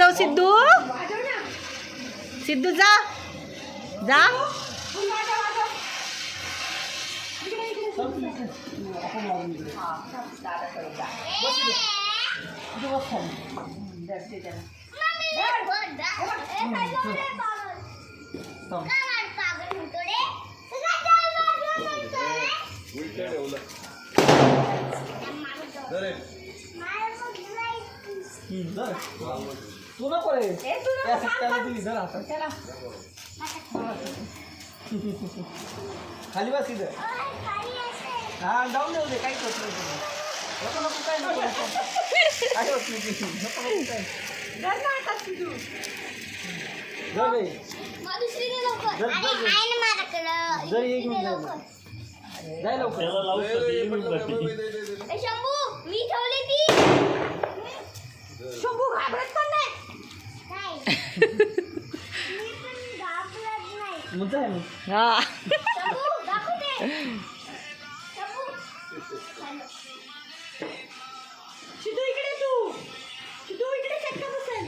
वाजव सिद्धू. सिद्धू जा जा. तू नको रे खाली बस इथं. हा जाऊन देऊ दे काही होत नाही. नको नको काय नको काय होत नाही. नको नको काय जाय लवकर. शंभू घाबरत पण नाही. मग जाय मग. हा सिद्धू इकडे तू. सिद्धू इकडे चटका बसेल.